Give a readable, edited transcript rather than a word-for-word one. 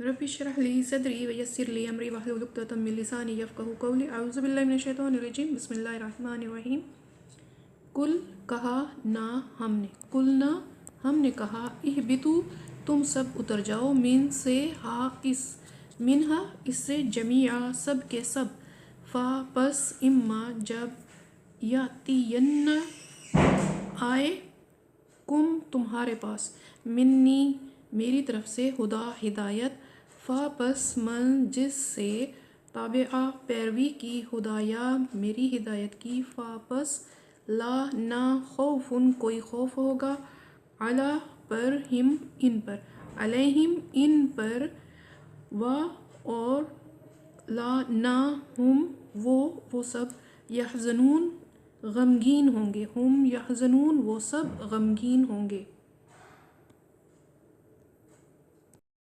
Rabbi इश्रह ली सदरी वयस्सिर ली अमरी वहलुल उक़दतम मिन लिसानी यफ़क़हू क़ौली अऊज़ु बिल्लाहि मिनश शैतानिर रजीम बिस्मिल्लाहिर रहमानिर रहीम। कुल कहा ना हमने, कुल ना हमने कहा, इहबितू तुम सब उतर जाओ, मिन से हा इस, मिनहा इससे, जमीआ सब के सब, फ़ा पस इम्मा जब, यातियन्ना आए, कुम तुम्हारे पास, मिन्नी मेरी तरफ से, हुदा हिदायत, फ़ा पस मन जिससे, ताबिआ पैरवी की, हुदाया मेरी हिदायत की, फ़ा पस ला ना खौफुन कोई खौफ होगा, अला पर हिम इन पर, अलैहिम इन पर, व और, ला ना हुम वो सब, यहज़नून गमगीन होंगे, हुम यहज़नून वो सब गमगीन होंगे।